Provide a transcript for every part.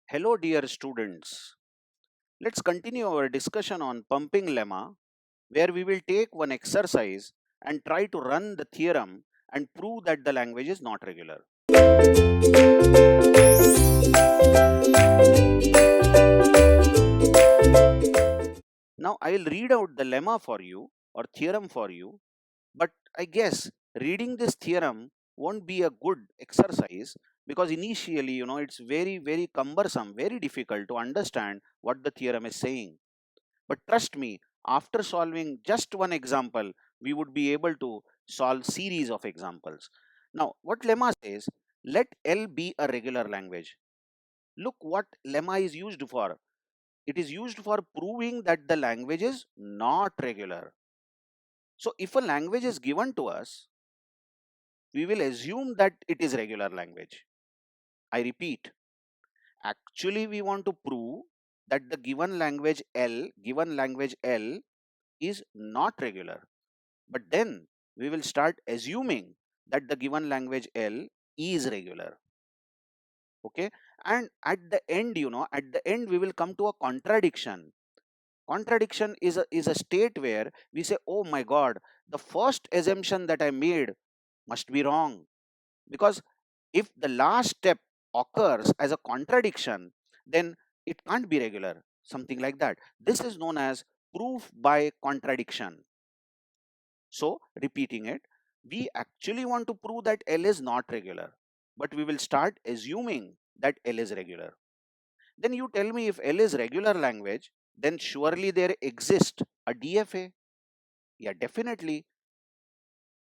Hello, dear students. Let's continue our discussion on pumping lemma, where we will take one exercise and try to run the theorem and prove that the language is not regular. Now, I will read out the lemma for you or theorem for you, but I guess reading this theorem won't be a good exercise because initially, it's very cumbersome, very difficult to understand what the theorem is saying. But trust me, after solving just one example, we would be able to solve series of examples. Now, what lemma says, let L be a regular language. Look what lemma is used for. It is used for proving that the language is not regular. So if a language is given to us, we will assume that it is regular language. I repeat, actually we want to prove that the given language L is not regular. But then we will start assuming that the given language L is regular. Okay. And at the end, we will come to a contradiction. Contradiction is a state where we say, oh my God, the first assumption that I made must be wrong. Because if the last step occurs as a contradiction, then it can't be regular. Something like that. This is known as proof by contradiction. So, repeating it, we actually want to prove that L is not regular, but we will start assuming that L is regular. Then you tell me, if L is regular language, then surely there exists a DFA. Yeah, definitely.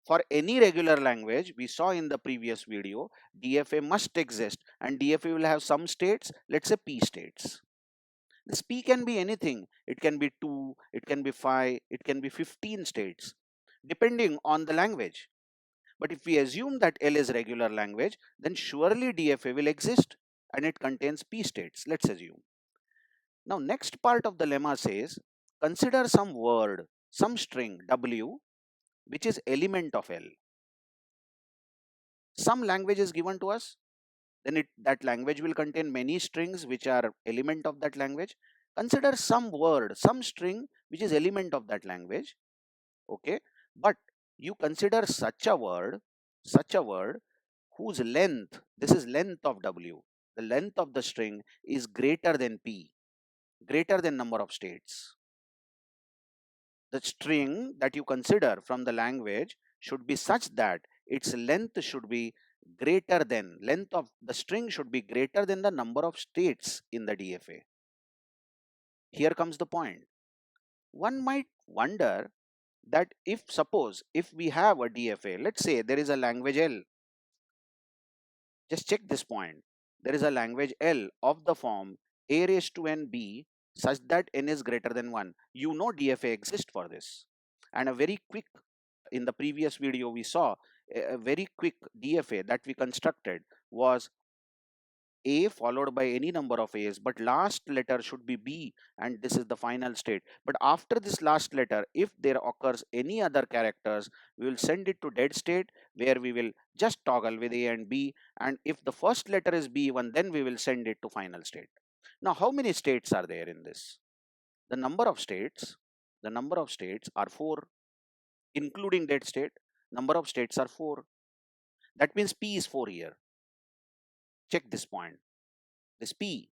For any regular language, we saw in the previous video, DFA must exist, and DFA will have some states, let's say P states. This P can be anything. It can be 2, it can be 5, it can be 15 states, depending on the language. But if we assume that L is regular language, then surely DFA will exist and it contains P states. Let's assume. Now, next part of the lemma says, consider some word, some string W, which is element of L. Some language is given to us, then that language will contain many strings which are element of that language. Consider some word, some string which is element of that language. Okay, but you consider such a word whose length, this is length of W, the length of the string is greater than P, greater than number of states. The string that you consider from the language should be such that its length should be greater than, length of the string should be greater than the number of states in the DFA. Here comes the point. One might wonder that if we have a DFA, let's say there is a language L. Just check this point. There is a language L of the form a raised to n b such that n is greater than 1. You know DFA exists for this. And a very quick, in the previous video we saw, a very quick DFA that we constructed was A followed by any number of A's, but last letter should be B, and this is the final state. But after this last letter, if there occurs any other characters, we will send it to dead state, where we will just toggle with A and B, and if the first letter is B1, then we will send it to final state. Now, how many states are there in this? The number of states are 4, including dead state. Number of states are 4. That means P is 4 here. Check this point. This P,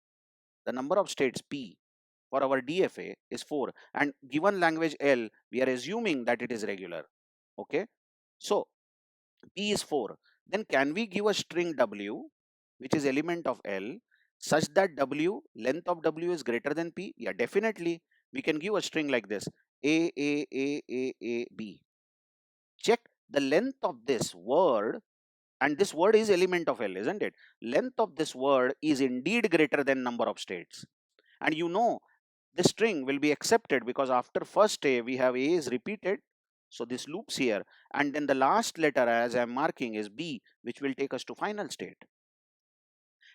the number of states P for our DFA is 4, and given language L, we are assuming that it is regular. Okay, so P is 4. Then can we give a string W, which is element of L, such that W, length of W is greater than P? Yeah, definitely. We can give a string like this, A, B. Check the length of this word, and this word is element of L, isn't it? Length of this word is indeed greater than number of states. And you know, this string will be accepted because after first A, we have A is repeated. So this loops here. And then the last letter, as I'm marking, is B, which will take us to final state.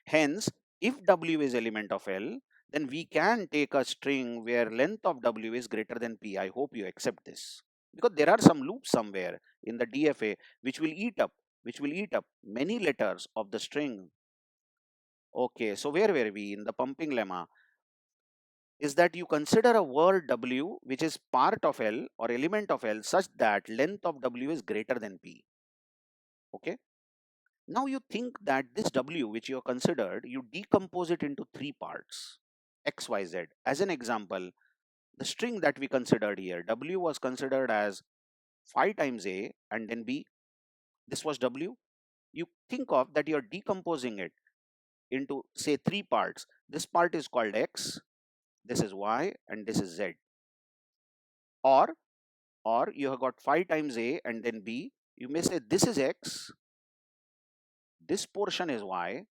Hence, if W is element of L, then we can take a string where length of W is greater than P. I hope you accept this. Because there are some loops somewhere in the DFA which will eat up many letters of the string. Okay, so where were we in the pumping lemma? Is that you consider a word W which is part of L or element of L such that length of W is greater than P. Okay. Now you think that this W which you have considered, you decompose it into three parts, X, Y, Z. As an example, the string that we considered here, W was considered as 5 times A and then B. This was W. You think of that you're decomposing it into say three parts. This part is called X, this is Y, and this is Z. Or you have got 5 times A and then B. You may say this is X, this portion is Y,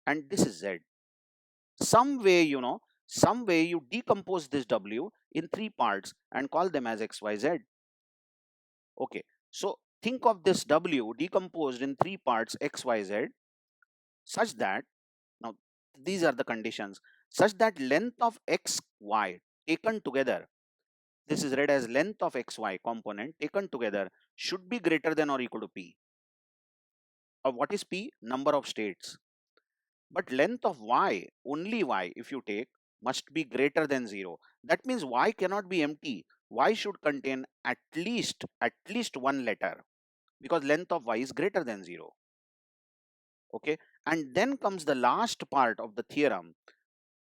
and this is Z. Some way, some way you decompose this W in three parts and call them as X, Y, Z. Okay, so think of this W decomposed in three parts X, Y, Z such that, now these are the conditions, such that length of X, Y taken together, this is read as length of XY component taken together should be greater than or equal to P. Or what is P? Number of states. But length of Y, only Y if you take, must be greater than 0. That means Y cannot be empty. Y should contain at least one letter because length of Y is greater than 0. Okay, and then comes the last part of the theorem,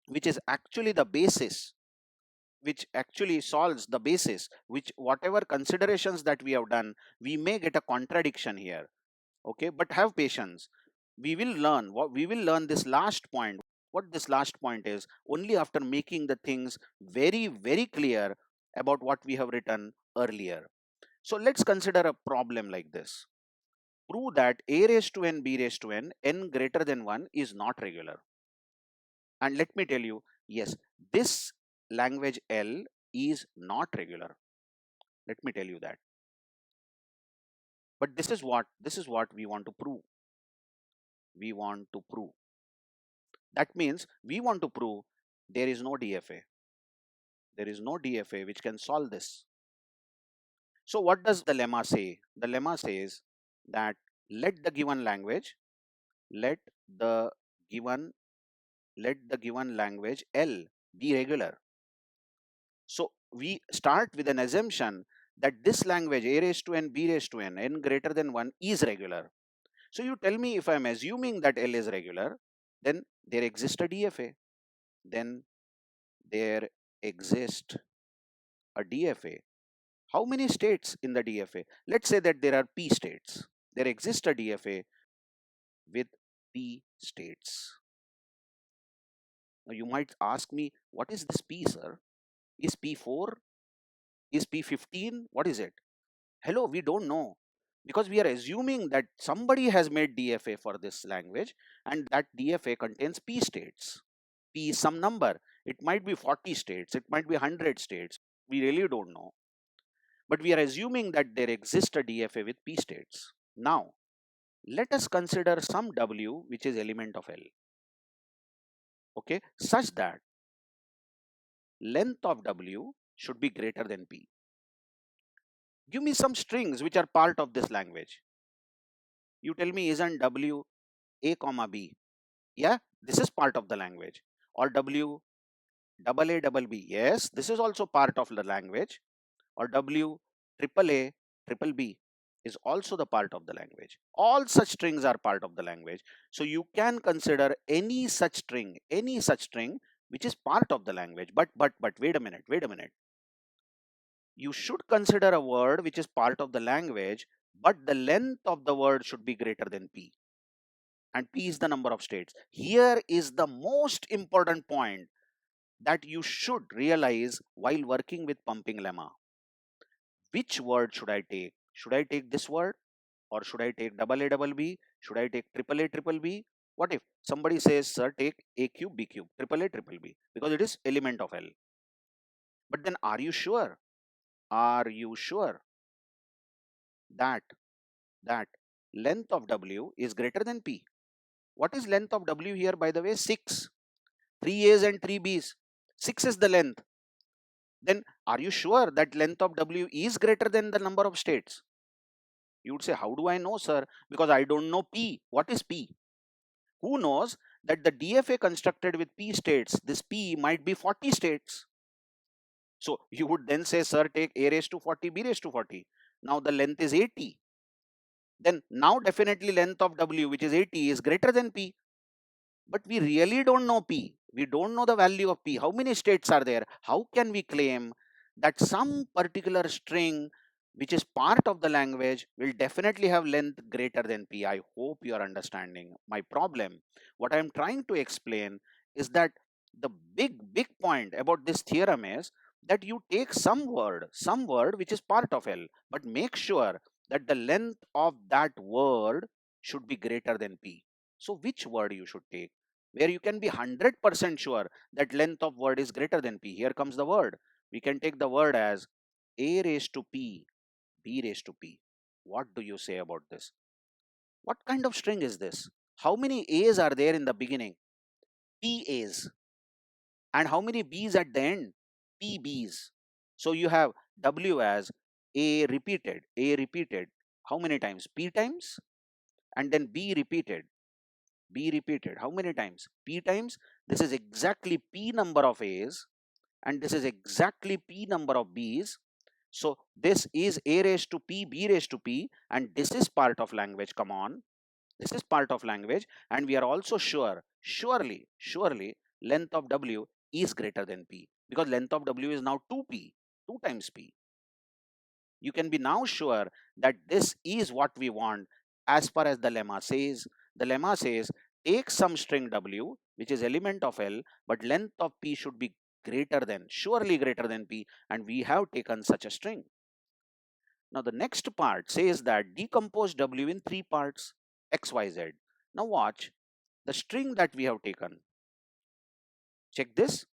which is actually the basis, which actually solves the basis, which whatever considerations that we have done, we may get a contradiction here. Okay, but have patience. We will learn this last point, what this last point is, only after making the things very, very clear about what we have written earlier. So let's consider a problem like this. Prove that a raised to n, b raised to n greater than 1 is not regular. And let me tell you, yes, this language L is not regular. Let me tell you that. But this is what we want to prove. We want to prove. That means we want to prove there is no DFA. There is no DFA which can solve this. So what does the lemma say? The lemma says that let the given language, let the given language L be regular. So we start with an assumption that this language a raised to n, b raised to n greater than 1 is regular. So you tell me, if I'm assuming that L is regular, then there exists a DFA. Then there exists a DFA. How many states in the DFA? Let's say that there are P states. There exists a DFA with P states. Now you might ask me, what is this P, sir? Is P4? Is P15? What is it? Hello, we don't know, because we are assuming that somebody has made DFA for this language and that DFA contains P states. P is some number. It might be 40 states. It might be 100 states. We really don't know. But we are assuming that there exists a DFA with P states. Now, let us consider some W which is element of L. Okay, such that length of W should be greater than P. Give me some strings which are part of this language. You tell me, isn't W A comma B? Yeah, this is part of the language. Or W double A double B. Yes, this is also part of the language. Or W triple A triple B is also the part of the language. All such strings are part of the language. So you can consider any such string which is part of the language. But wait a minute. You should consider a word which is part of the language, but the length of the word should be greater than P. And P is the number of states. Here is the most important point that you should realize while working with pumping lemma. Which word should I take? Should I take this word? Or should I take double A double B? Should I take triple A triple B? What if somebody says, sir, take A cube B cube, triple A triple B, because it is element of L. But then are you sure? Are you sure that length of W is greater than P? What is length of W here, by the way? 6. 3 A's and 3 B's. 6 is the length. Then are you sure that length of W is greater than the number of states? You would say, how do I know, sir? Because I don't know P. What is P? Who knows that the DFA constructed with P states, this P might be 40 states. So you would then say, sir, take A raised to 40, B raised to 40. Now the length is 80. Then now definitely length of W, which is 80, is greater than P. But we really don't know P. We don't know the value of P. How many states are there? How can we claim that some particular string which is part of the language will definitely have length greater than P? I hope you are understanding my problem. What I am trying to explain is that the big point about this theorem is that you take some word which is part of L, but make sure that the length of that word should be greater than P. So which word you should take where you can be 100% sure that length of word is greater than P? Here comes the word. We can take the word as A raised to P, B raised to P. What do you say about this? What kind of string is this? How many A's are there in the beginning? P A's. And how many B's at the end? P B's. So you have W as A repeated. How many times? P times. And then B repeated. How many times? P times. This is exactly P number of A's and this is exactly P number of B's. So this is A raised to P, B raised to P, and this is part of language. Come on, this is part of language, and we are also surely, length of W is greater than P because length of W is now 2P, 2 times P. You can be now sure that this is what we want as far as the lemma says. The lemma says take some string W which is element of L, but length of P should be surely greater than P, and we have taken such a string. Now the next part says that decompose W in 3 parts, X, Y, Z. Now watch the string that we have taken. Check this.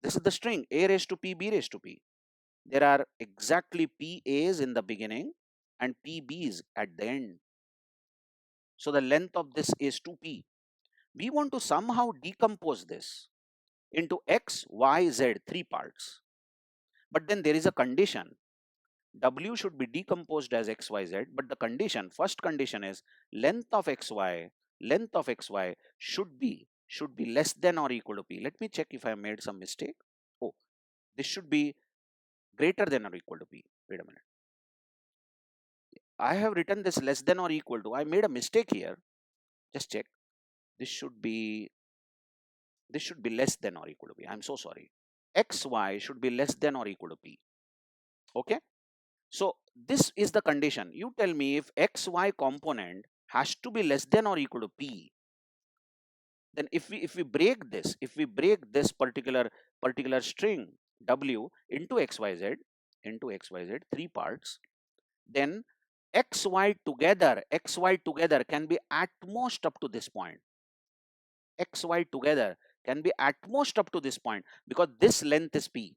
This is the string A raised to P, B raised to P. There are exactly P A's in the beginning and P B's at the end. So the length of this is 2P. We want to somehow decompose this into X, Y, Z, 3 parts. But then there is a condition. W should be decomposed as X, Y, Z, but the condition, first condition is length of XY should be less than or equal to P. Let me check if I made some mistake. Oh, this should be greater than or equal to P. Wait a minute. I have written this less than or equal to. I made a mistake here. Just check. This should be less than or equal to P. I'm so sorry. XY should be less than or equal to P. Okay. So this is the condition. You tell me if XY component has to be less than or equal to P. Then if we break this particular string W into XYZ 3 parts, then XY together can be at most up to this point. XY together can be at most up to this point because this length is P.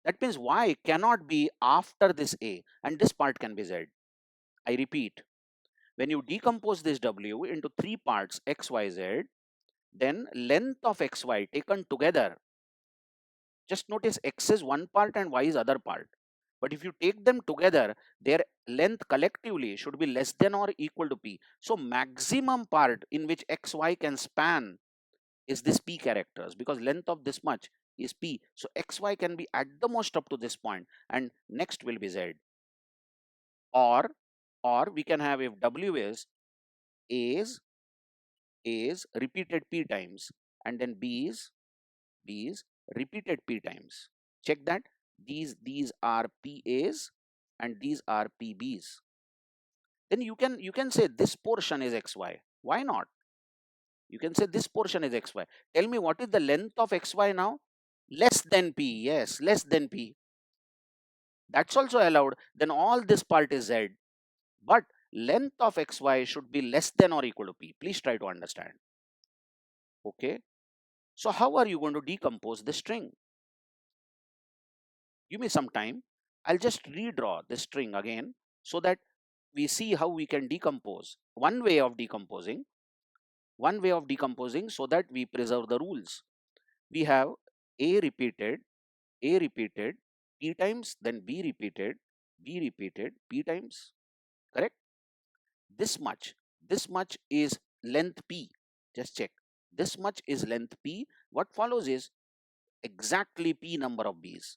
That means Y cannot be after this A and this part can be Z. I repeat, when you decompose this W into 3 parts X, Y, Z, then length of XY taken together, just notice X is one part and Y is other part. But if you take them together, their length collectively should be less than or equal to P. So maximum part in which XY can span is this P characters because length of this much is P. So XY can be at the most up to this point and next will be Z. Or we can have if W is A's repeated P times and then B's repeated P times. Check that these are PA's and these are PB's. Then you can say this portion is XY. Why not? You can say this portion is XY. Tell me what is the length of XY now? Less than P. Yes, less than P. That's also allowed. Then all this part is Z. But length of XY should be less than or equal to P. Please try to understand. Okay. So how are you going to decompose the string? Give me some time. I'll just redraw the string again so that we see how we can decompose. One way of decomposing so that we preserve the rules. We have A repeated, P times, then B repeated, P times, correct? This much is length P. Just check. this much is length p, what follows is exactly p number of b's.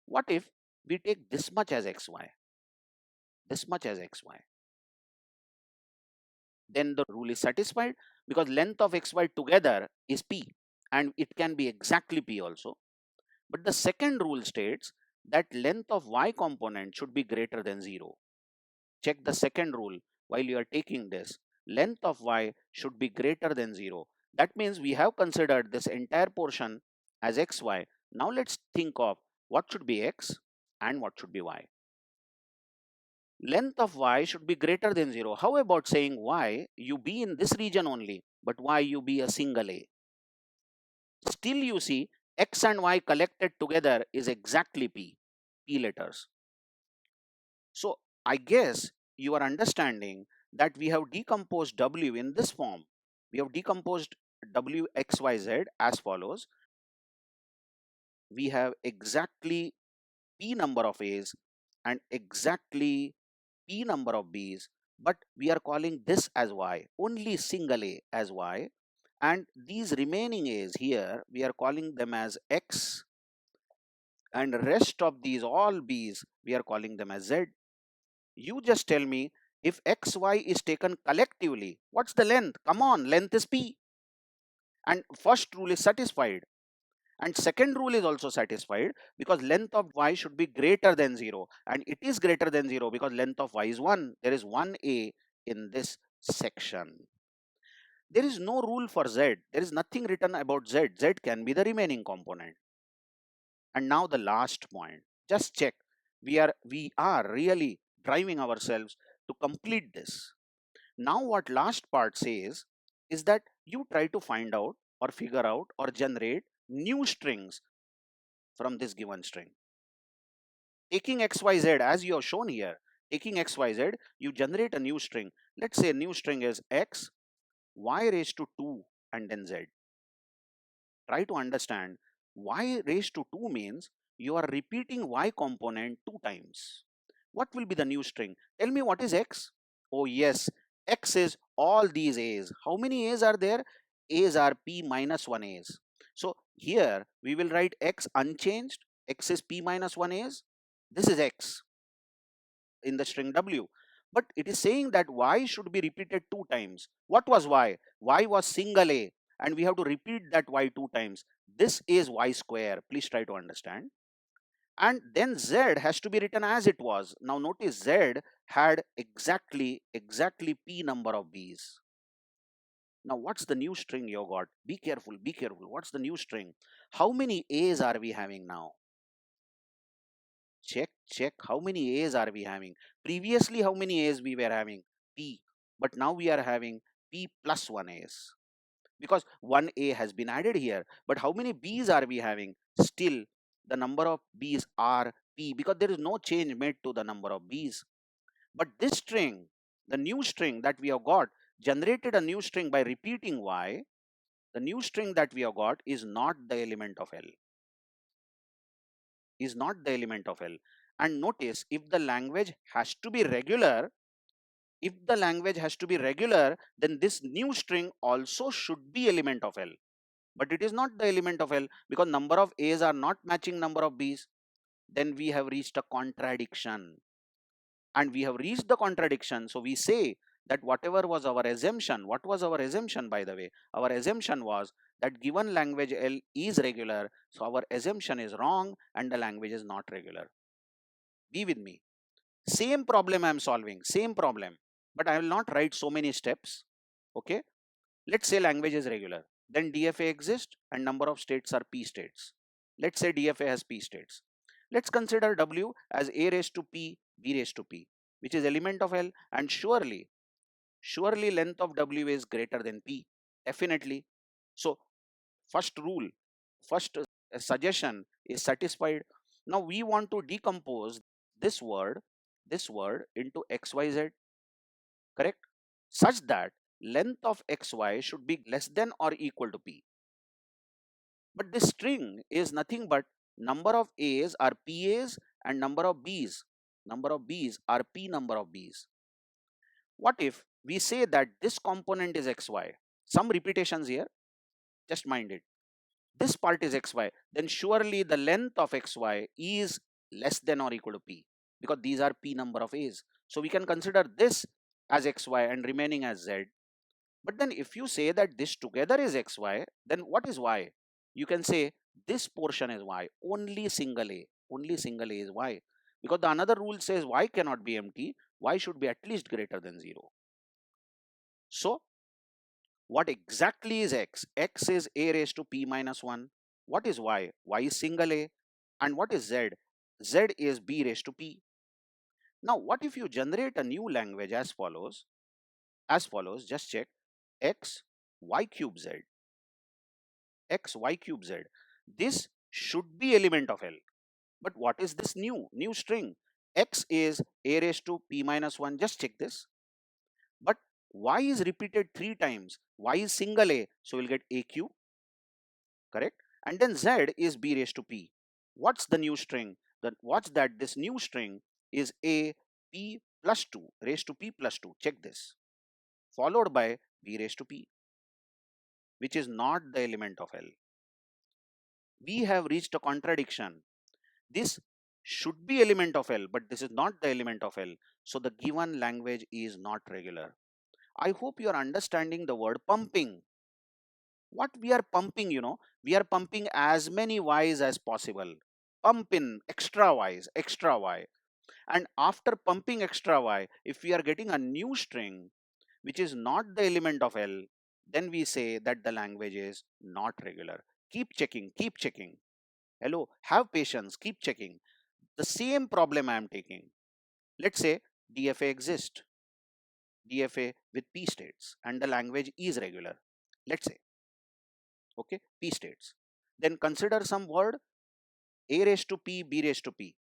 What if we take this much as xy, this much as xy? Then the rule is satisfied because length of xy together is p and it can be exactly p also. But the second rule states that length of y component should be greater than 0. Check the second rule while you are taking this. Length of y should be greater than 0. That means we have considered this entire portion as xy. Now let's think of what should be x and what should be y. Length of y should be greater than 0. How about saying y you be in this region only, but y you be a single a? Still you see x and y collected together is exactly p letters. So I guess you are understanding that we have decomposed w in this form. We have decomposed w x y z as follows. We have exactly p number of a's and exactly p number of b's, but we are calling this as y, only single a as y, and these remaining a's here we are calling them as x, and rest of these all b's we are calling them as z. You just tell me, if xy is taken collectively, what's the length? Come on, length is p. And first rule is satisfied. And second rule is also satisfied because length of y should be greater than 0. And it is greater than 0 because length of y is 1. There is 1a in this section. There is no rule for z. There is nothing written about z. Z can be the remaining component. And now the last point. Just check. We are really driving ourselves to complete this. Now what last part says is that you try to find out or figure out or generate new strings from this given string. Taking xyz as you have shown here, taking xyz, you generate a new string. Let's say a new string is x, y raised to 2 and then z. Try to understand y raised to 2 means you are repeating y component 2 times. What will be the new string? Tell me what is x? Oh yes, x is all these a's. How many a's are there? A's are p minus 1 a's. So here we will write x unchanged. X is p minus 1 a's. This is x in the string w. But it is saying that y should be repeated 2 times. What was y? Y was single a, and we have to repeat that y 2 times. This is y square. Please try to understand. And then z has to be written as it was. Now notice z had exactly p number of b's. Now what's the new string you got? Be careful, be careful. What's the new string? How many a's are we having now? Check how many a's are we having? Previously how many a's we were having? P. But now we are having p plus 1 a's because 1 a has been added here. But how many b's are we having? Still the number of b's are p because there is no change made to the number of b's. But this string, the new string that we have got, generated a new string by repeating y. The new string that we have got is not the element of L. Is not the element of L. And notice, if the language has to be regular, then this new string also should be element of L. But it is not the element of L because number of A's are not matching number of B's. Then we have reached a contradiction. And we have reached the contradiction. So we say that whatever was our assumption, what was our assumption by the way? Our assumption was that given language L is regular, so our assumption is wrong and the language is not regular. Be with me. Same problem I am solving, same problem, but I will not write so many steps. Okay. Let's say language is regular. Then DFA exists and number of states are P states. Let's say DFA has P states. Let's consider W as A raised to P, B raised to P, which is element of L, and surely length of W is greater than P. Definitely. So first rule, first suggestion is satisfied. Now we want to decompose this word into XYZ, correct? Such that length of XY should be less than or equal to P. But this string is nothing but number of A's are PA's and number of B's are P number of B's. What if we say that this component is XY? Some repetitions here. Just mind it. This part is xy. Then surely the length of xy is less than or equal to p, because these are p number of a's. So we can consider this as xy and remaining as z. But then if you say that this together is xy, then what is y? You can say this portion is y, only single a. Only single a is y. Because the another rule says y cannot be empty, y should be at least greater than 0. So what exactly is x? X is a raised to p minus 1. What is y? Y is single a. And what is z? Z is b raised to p. Now what if you generate a new language as follows? As follows, just check x y cube z. X y cube z. This should be element of L. But what is this new string? X is a raised to p minus 1. Just check this. But y is repeated 3 times. Y is single a, so we'll get a cube, correct? And then z is b raised to p. What's the new string? What's that? This new string is a p plus 2 raised to p plus 2. Check this. Followed by b raised to p, which is not the element of L. We have reached a contradiction. This should be element of L, but this is not the element of L. So the given language is not regular. I hope you are understanding the word pumping. What we are pumping, we are pumping as many y's as possible. Pump in extra y's, extra y. And after pumping extra y, if we are getting a new string, which is not the element of L, then we say that the language is not regular. Keep checking, keep checking. Hello, have patience, keep checking. The same problem I am taking. Let's say DFA exists, DFA with P states, and the language is regular. Let's say, okay, P states. Then consider some word a raised to P, B raised to P.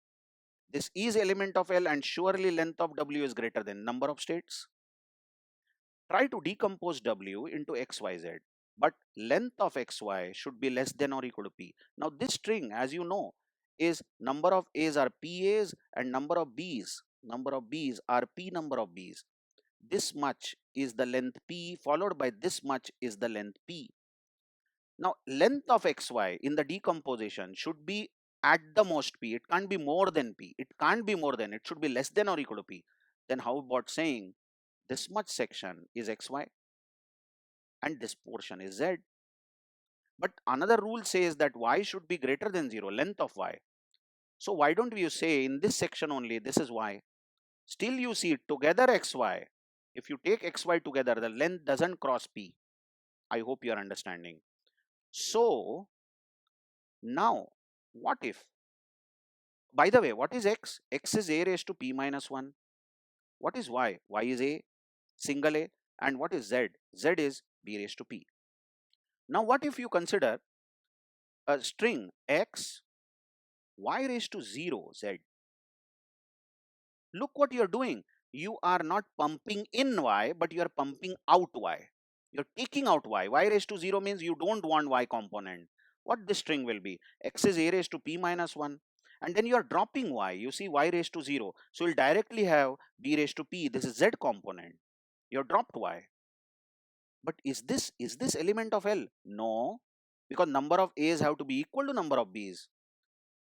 This is element of L and surely length of W is greater than number of states. Try to decompose W into XYZ, but length of XY should be less than or equal to P. Now this string, as you know, is number of A's are PA's and number of B's are P number of B's. This much is the length P followed by this much is the length P. Now length of XY in the decomposition should be at the most P. It can't be more than P. It can't be more than. It should be less than or equal to P. Then how about saying this much section is XY and this portion is Z? But another rule says that Y should be greater than 0, length of Y. So why don't we say in this section only this is Y? Still you see together XY. If you take XY together, the length doesn't cross P. I hope you are understanding. So now what if, by the way, what is X? X is a raised to P minus 1. What is Y? Y is a, single a. And what is Z? Z is B raised to P. Now what if you consider a string X y raised to 0 Z? Look what you're doing. You are not pumping in y, but you are pumping out y. You're taking out y. Y raised to 0 means you don't want y component. What this string will be? X is a raised to p minus 1. And then you are dropping y. You see y raised to 0. So you'll directly have b raised to p. This is z component. You have dropped y. But is this element of L? No. Because number of a's have to be equal to number of b's.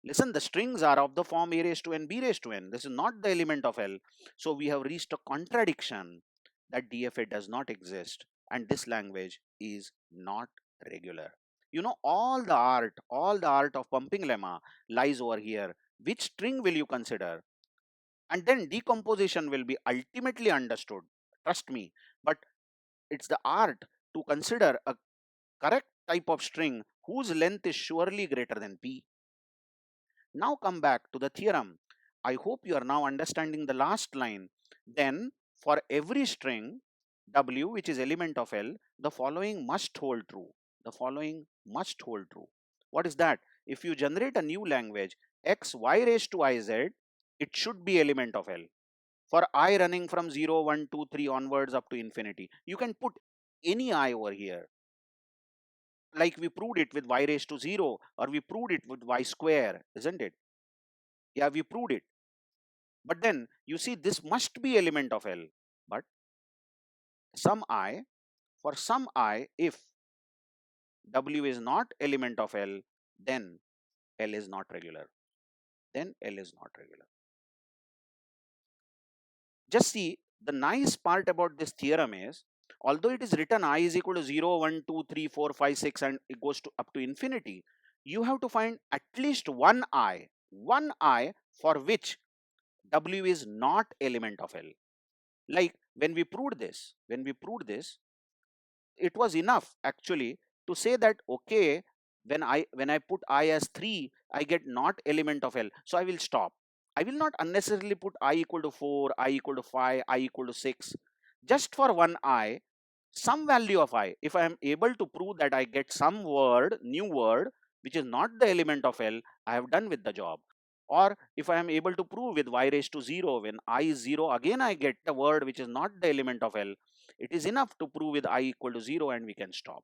Listen, the strings are of the form a raised to n, b raised to n. This is not the element of L. So we have reached a contradiction that DFA does not exist and this language is not regular. You know, all the art of pumping lemma lies over here. Which string will you consider? And then decomposition will be ultimately understood. Trust me. But it's the art to consider a correct type of string whose length is surely greater than p. Now come back to the theorem. I hope you are now understanding the last line. Then for every string W which is element of L, the following must hold true. The following must hold true. What is that? If you generate a new language x y raised to iz, it should be element of L. For I running from 0, 1, 2, 3 onwards up to infinity, you can put any I over here. Like we proved it with y raised to 0 or we proved it with y square, isn't it? Yeah, we proved it. But then you see this must be element of L. But some I, for some I, if W is not element of L, then L is not regular. Then L is not regular. Just see, the nice part about this theorem is, although it is written I is equal to 0, 1, 2, 3, 4, 5, 6, and it goes to up to infinity, you have to find at least one I for which W is not element of L. Like when we proved this, it was enough actually to say that, okay, when I put I as 3, I get not element of L, so I will stop. I will not unnecessarily put I equal to 4, I equal to 5, I equal to 6. Just for one I, some value of I, if I am able to prove that I get some word, new word, which is not the element of L, I have done with the job. Or if I am able to prove with y raised to 0, when I is 0, again I get the word which is not the element of L, it is enough to prove with I equal to 0 and we can stop.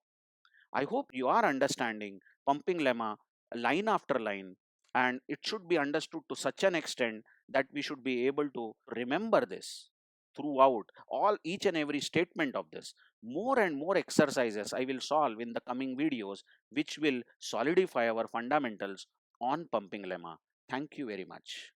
I hope you are understanding pumping lemma line after line, and it should be understood to such an extent that we should be able to remember this throughout all each and every statement of this. More and more exercises I will solve in the coming videos, which will solidify our fundamentals on pumping lemma. Thank you very much.